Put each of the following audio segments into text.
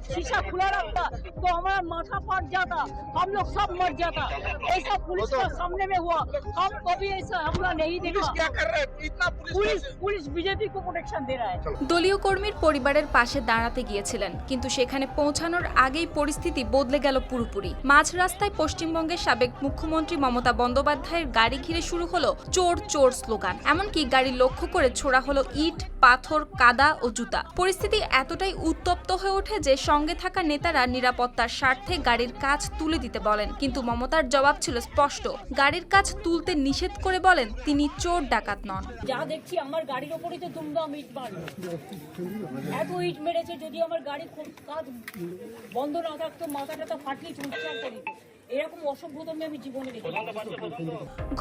शीशा खुला रखता तो हमारा माथा फट जाता, हम लोग सब मर जाता। ऐसा पुलिस का सामने में हुआ, हम कभी ऐसा हमला नहीं देखा। क्या कर रहे हैं? इतना পুলিশ বিজেপি को प्रोटेक्शन दे रहा है। দলীয় কর্মীর পরিবারের পাশে দাঁড়াতে গিয়েছিলেন, কিন্তু সেখানে পৌঁছানোর আগেই পরিস্থিতি বদলে গেল পুরোপুরি। মাঝ রাস্তায় পশ্চিমবঙ্গের সাবেক মুখ্যমন্ত্রী মমতা বন্দ্যোপাধ্যায়ের গাড়ি ঘিরে শুরু হলো চোর চোর স্লোগান। এমনকি গাড়ি লক্ষ্য করে ছোড়া হলো ইট, পাথর, কাদা ও জুতা। পরিস্থিতি এতটাই উত্তপ্ত হয়ে ওঠে যে সঙ্গে থাকা নেতারা নিরাপত্তার স্বার্থে গাড়ির কাজ তুলে দিতে বলেন, কিন্তু মমতার জবাব ছিল স্পষ্ট। গাড়ির কাজ তুলতে নিষেধ করে বলেন তিনি চোর ডাকাত নন। যা দেখছি আমার গাড়ির ওপরই তো দুমদাম ইট মারলো, এত ইট মেরেছে, যদি আমার গাড়ির কাজ বন্ধ না থাকতো মাথাটা ফাটিয়ে চুরচার করে দিত। এরকম অসভ্যতম আমি জীবনে দেখিনি।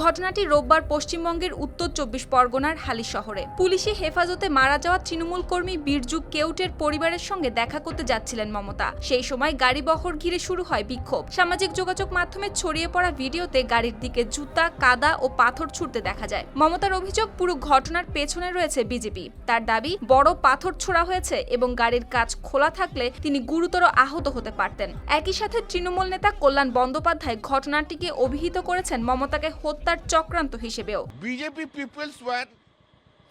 ঘটনাটি রোববার পশ্চিমবঙ্গের উত্তর ২৪ পরগনার হালি শহরে। পুলিশি হেফাজতে মারা যাওয়া তৃণমূল কর্মী বীরজু কেউটের পরিবারের সঙ্গে দেখা করতে যাচ্ছিলেন মমতা। সেই সময় গাড়ি বহর ঘিরে শুরু হয় বিক্ষোভ। সামাজিক যোগাযোগ মাধ্যমে ছড়িয়ে পড়া ভিডিওতে গাড়ির দিকে জুতা, কাদা ও পাথর ছুড়তে দেখা যায়। মমতার অভিযোগ, পুরো ঘটনার পেছনে রয়েছে বিজেপি। তার দাবি, বড় পাথর ছোড়া হয়েছে এবং গাড়ির কাজ খোলা থাকলে তিনি গুরুতর আহত হতে পারতেন। একই সাথে তৃণমূল নেতা কল্যাণ বন্দ্যোপাধ্যায় ঘটনাটিকে অভিহিত করেছেন মমতাকে হত্যার চক্রান্ত হিসেবেও। BJP peoples were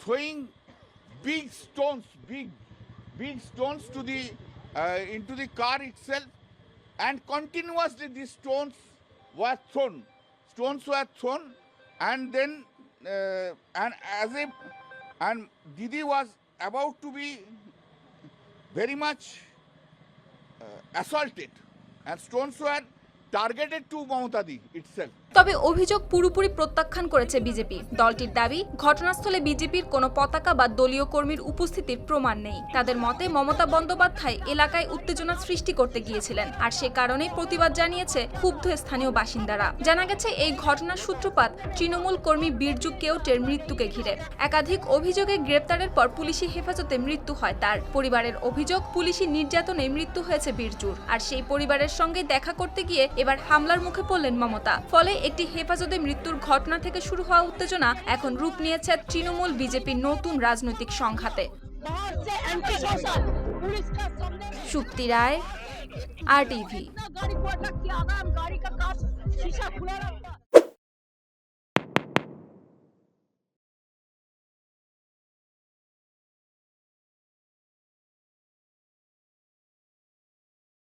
throwing big stones to the into the car itself, and continuously these stones were thrown. And then and Didi was about to be very much assaulted, and stones were targeted to Mamata Di itself. তবে অভিযোগ পুরোপুরি প্রত্যাখ্যান করেছে BJP. দলটির দাবি, ঘটনাস্থলে বিজেপির কোনো পতাকা বা দলীয় কর্মীর উপস্থিতির প্রমাণ নেই। তাদের মতে মমতা বন্দ্যোপাধ্যায় এলাকায় উত্তেজনা সৃষ্টি করতে গিয়েছিলেন, আর সে কারণেই প্রতিবাদ জানিয়েছে ক্ষুব্ধ স্থানীয় বাসিন্দারা। জানা গেছে এই ঘটনার সূত্রপাত তৃণমূল কর্মী বীরজু কেউটের মৃত্যুকে ঘিরে। একাধিক অভিযোগে গ্রেপ্তারের পর পুলিশি হেফাজতে মৃত্যু হয় তার। পরিবারের অভিযোগ, পুলিশি নির্যাতনে মৃত্যু হয়েছে বীরজুর, আর সেই পরিবারের সঙ্গে দেখা করতে গিয়ে এবার হামলার মুখে পড়লেন মমতা। ফলে একটি হেফাজতে মৃত্যুর ঘটনা থেকে শুরু হওয়া উত্তেজনা এখন রূপ নিয়েছে তৃণমূল বিজেপির নতুন রাজনৈতিক সংঘাতে। সুপ্তি রায়, RTV।